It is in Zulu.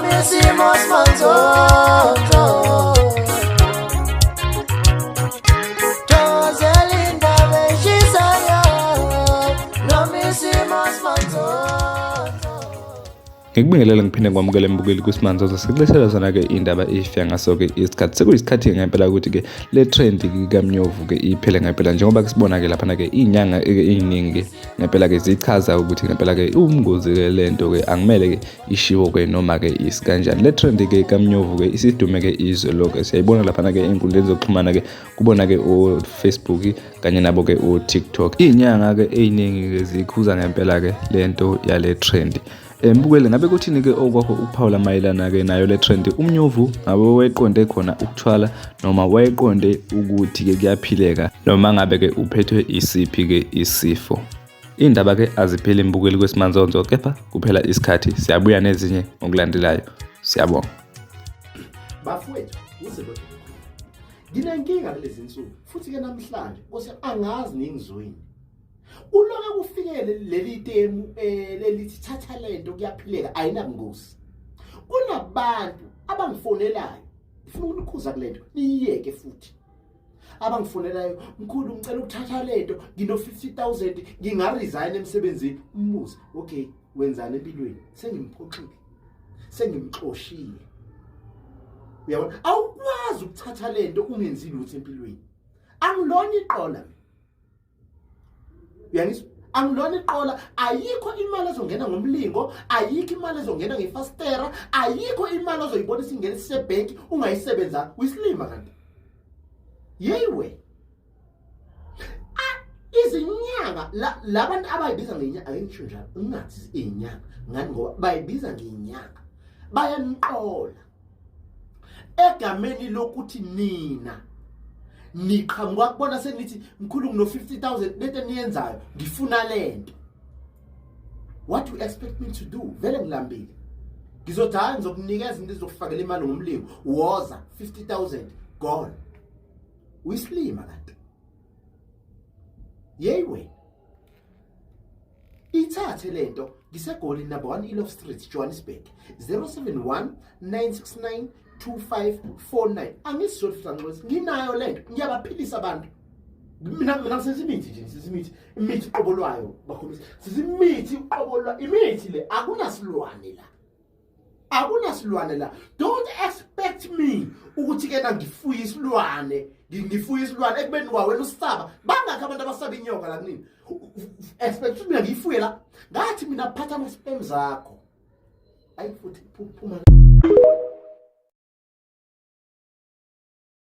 noma isimo simanzozo Dozela indaba eshisayo noma isimo simanzozo Ngikubingelela ngiphinde kwamukela imbukeli kusimanzozo sikulethela zona ke indaba efika ngaso ke isikhathi sekuyisikhathi ngempela ukuthi ke le trend kaMnyovu ke iphele ngempela njengoba kusibona ke lapha ke inyanga eziningi ngempela ke zichaza ukuthi ngempela ke ubungozi ke lento ke angimele ke ishiwo ke noma ke isikanjani le trend ke kaMnyovu ke isidume ke izwe lonke siyayibona lapha ke inkundleni zokuxhumana ke kubona ke o Facebook kanye nabo ke o TikTok inyanga ke eziningi ke zikhuza ngempela ke lento yale trend Mbukele ngabe kuthini ke okwakho ukuphawula mayelana ke nayo le trend uMnyovu ngabe wayeqonde khona ukuthwala noma wayeqonde ukuthi ke kuyaphileka noma ngabe ke uphethwe isiphi ke isifo indaba ke azipheli mbukeli kwesimanzonzo kepha kuphela isikhathi siyabuya nezinye ngokulandelayo siyabonga bafowethu uzelo nginenkinga kulezi insuku futhi ke namhlanje kose angazi ningizweni uloke kufikele leli temu lelithi thatha lento kuyaphileka ayinabungozi kunabantu abangifonelayo ngifuna ukukhuza kulento niyeke futhi abangifonelayo mkhulu ngicela ukuthatha lento ngino 50,000 ngingaresign emsebenzini umbuzo okay wenzani empilweni sengimphoxile sengimxoshile uyabona awukwazi ukuthatha lento ungenzi lutho empilweni angilona iqola uyangizwa angilona iqola ayikho imali ezongena ngomlingo ayikho imali ezongena ngefastera ayikho imali ozoyibona isingena sebank ungayisebenza uyislima kanti yeyiwe izinyanga labantu abayibiza ngenyanga ayengisho njalo ungathi izinyanga ngani ngoba bayibiza ngenyanga bayaniqola egameni lokuthi nina niqhamuka kubona senithi mkhulu ngino 50,000 lento eniyenzayo ngifuna lento what you expect me to do vele ngilambile ngizodala ngizokunikeza into ezokufakela imali ngomlingo woza 50,000 gone uyislima kanti yeyiwe ithathe lento ngisegoli number 1 Elof Street Johannesburg 071 969 2549 angisizwe Francis nginayo lento ngiyabaphilisa abantu mina sesimithi nje sesimithi imithi uqobolwayo bakhombisa sesimithi uqobolwa imithi le akunasilwane la don't expect me ukuthi ke na ngifuye isilwane ekubeni wena usaba bangakho abantu abasaba inyoka la kunini expect mina ngifuye la ngathi mina phatha ama spam zakho ayifuthi phuma